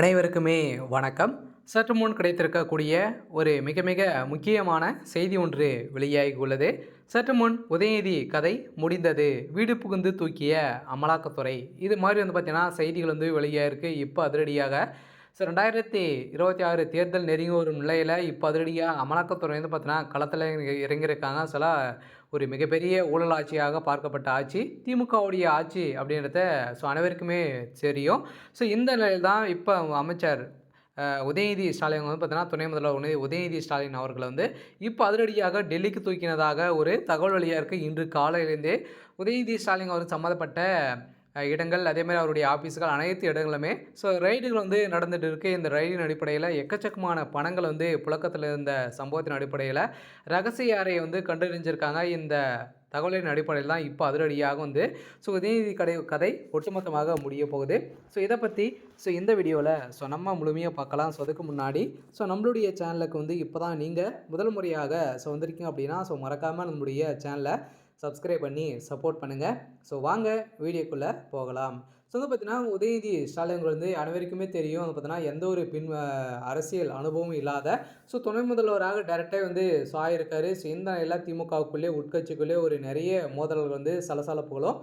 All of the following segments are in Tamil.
அனைவருக்குமே வணக்கம். சற்று முன் கிடைத்திருக்கக்கூடிய ஒரு மிக மிக முக்கியமான செய்தி ஒன்று வெளியாகி உள்ளது. சற்று முன் உதயநிதி கதை முடிந்தது, வீடு புகுந்து தூக்கிய அமலாக்கத்துறை, இது மாதிரி பார்த்தீங்கன்னா செய்திகள் வெளியாகிருக்கு. இப்போ அதிரடியாக 2026 தேர்தல் நெருங்கி வரும் நிலையில் இப்போ அதிரடியாக அமலாக்கத்துறை பார்த்தீங்கன்னா களத்தில் இறங்கியிருக்காங்க. சில ஒரு மிகப்பெரிய ஊழல் ஆட்சியாக பார்க்கப்பட்ட ஆட்சி திமுகவுடைய ஆட்சி அப்படின்றத அனைவருக்குமே தெரியும். இந்த நிலையில் தான் இப்போ அமைச்சர் உதயநிதி ஸ்டாலின் பார்த்தீங்கன்னா துணை முதல்வர் உதயநிதி ஸ்டாலின் அவர்கள் இப்போ அதிரடியாக டெல்லிக்கு தூக்கினதாக ஒரு தகவல் வெளியாக இருக்குது. இன்று காலையிலேருந்தே உதயநிதி ஸ்டாலின் அவர் சம்மந்தப்பட்ட இடங்கள், அதேமாதிரி அவருடைய ஆஃபீஸுகள், அனைத்து இடங்களுமே ரைடுகள் நடந்துகிட்டு இருக்குது. இந்த ரைடின் அடிப்படையில் எக்கச்சக்கமான பணங்கள் புழக்கத்தில் இருந்த சம்பவத்தின் அடிப்படையில் ரகசிய அறையை கண்டறிஞ்சிருக்காங்க. இந்த தகவலின் அடிப்படையில் தான் இப்போ அதிரடியாக உதயநிதி கதை ஒட்டுமொத்தமாக முடிய போகுது. இதை பற்றி இந்த வீடியோவில் நம்ம முழுமையாக பார்க்கலாம். அதுக்கு முன்னாடி நம்மளுடைய சேனலுக்கு இப்போ தான் நீங்கள் முதல் முறையாக வந்திருக்கீங்க அப்படின்னா மறக்காமல் நம்மளுடைய சேனலை சப்ஸ்கிரைப் பண்ணி சப்போர்ட் பண்ணுங்கள். வாங்க வீடியோக்குள்ளே போகலாம். பார்த்தீங்கன்னா உதயநிதி ஸ்டாலின் அனைவருக்குமே தெரியும். பார்த்தீங்கன்னா எந்த ஒரு அரசியல் அனுபவமும் இல்லாத துணை முதல்வராக டைரெக்டாக ஆயிருக்காரு. இந்த எல்லா திமுகவுக்குள்ளே உட்கட்சிக்குள்ளே ஒரு நிறைய மோதல்கள் சலசலப்புகளும்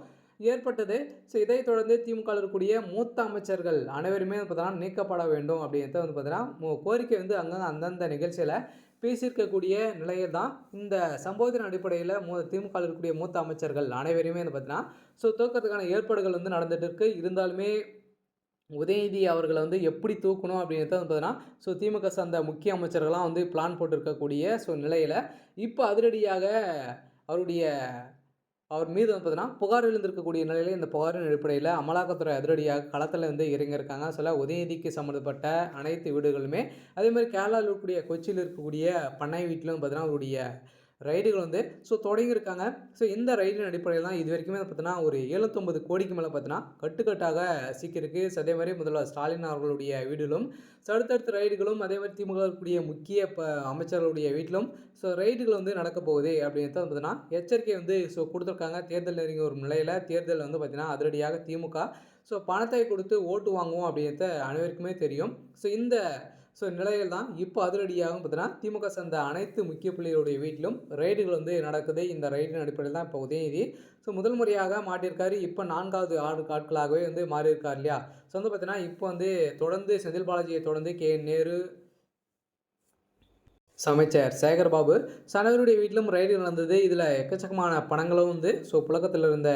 ஏற்பட்டது. இதைத் தொடர்ந்து திமுக இருக்கக்கூடிய மூத்த அமைச்சர்கள் அனைவருமே பார்த்தீங்கன்னா நீக்கப்பட வேண்டும் அப்படின்றது பார்த்தீங்கன்னா கோரிக்கை அங்கங்கே அந்தந்த நிகழ்ச்சியில் பேசியிருக்கக்கூடிய நிலையில் தான் இந்த சம்பவத்தின் அடிப்படையில் திமுக இருக்கக்கூடிய மூத்த அமைச்சர்கள் அனைவரையுமே பார்த்தீங்கன்னா தூக்கத்துக்கான ஏற்பாடுகள் நடந்துகிட்டு இருக்குது. இருந்தாலுமே உதயநிதி அவர்களை எப்படி தூக்கணும் அப்படின்றது பார்த்தீங்கன்னா திமுக சார்ந்த முக்கிய அமைச்சர்கள்லாம் பிளான் போட்டிருக்கக்கூடிய நிலையில் இப்போ அதிரடியாக அவர் மீது பார்த்தீங்கன்னா புகார் எழுந்திருக்கக்கூடிய நிலையில் இந்த புகாரின் அடிப்படையில் அமலாக்கத்துறை அதிரடியாக களத்தில் இறங்கியிருக்காங்க. உதயநிதிக்கு சம்மந்தப்பட்ட அனைத்து வீடுகளுமே, அதேமாதிரி கேரளாவில் இருக்கக்கூடிய கொச்சியில் இருக்கக்கூடிய பண்ணை வீட்டிலும் பார்த்தீங்கன்னா அவருடைய ரைடுகள் தொடங்கியிருக்காங்க. இந்த ரைடின் அடிப்படையில் தான் இது வரைக்குமே பார்த்தீங்கன்னா ஒரு 79 கோடிக்கு மேலே பார்த்தீங்கன்னா கட்டுக்கட்டாக சிக்கியிருக்கு. அதே மாதிரி முதல்வர் ஸ்டாலின் அவர்களுடைய வீட்டிலும் அடுத்தடுத்த ரைடுகளும், அதே மாதிரி திமுக இருக்கக்கூடிய முக்கிய அமைச்சர்களுடைய வீட்டிலும் ரைடுகள் நடக்க போகுது அப்படின்றது பார்த்தீங்கன்னா எச்சரிக்கை கொடுத்துருக்காங்க. தேர்தல் நெருங்கி வரும் நிலையில் தேர்தல் பார்த்தீங்கன்னா அதிரடியாக திமுக பணத்தை கொடுத்து ஓட்டு வாங்குவோம் அப்படின்றது அனைவருக்குமே தெரியும். இந்த நிலையில் தான் இப்போ அதிரடியாகவும் பார்த்தீங்கன்னா திமுக சேர்ந்த அனைத்து முக்கிய புள்ளிகளுடைய வீட்டிலும் ரைடுகள் நடக்குது. இந்த ரைடின் அடிப்படையில் தான் இப்போ உதயநிதி முதல் முறையாக மாட்டியிருக்காரு. இப்போ 4வது ஆட்களாகவே மாறியிருக்கார் இல்லையா. பார்த்தீங்கன்னா இப்போ தொடர்ந்து செந்தில் பாலாஜியை தொடர்ந்து நேரு, அமைச்சர் சேகர்பாபு அனைவருடைய வீட்டிலும் ரைடுகள் நடந்தது. இதில் எக்கச்சக்கமான பணங்களும் புழக்கத்தில் இருந்த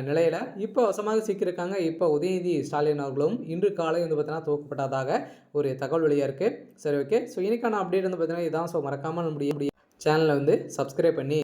நிலையில் இப்போ வசமாக சிக்கியிருக்காங்க. இப்போ உதயநிதி ஸ்டாலின் அவர்களும் இன்று காலை பார்த்தீங்கன்னா துவக்கப்பட்டதாக ஒரு தகவல் வெளியாக இருக்குது. சரி, ஓகே. இன்னைக்கான அப்டேட் பார்த்தீங்கன்னா இதான். மறக்காமல் நம்முடைய சேனலை சப்ஸ்கிரைப் பண்ணி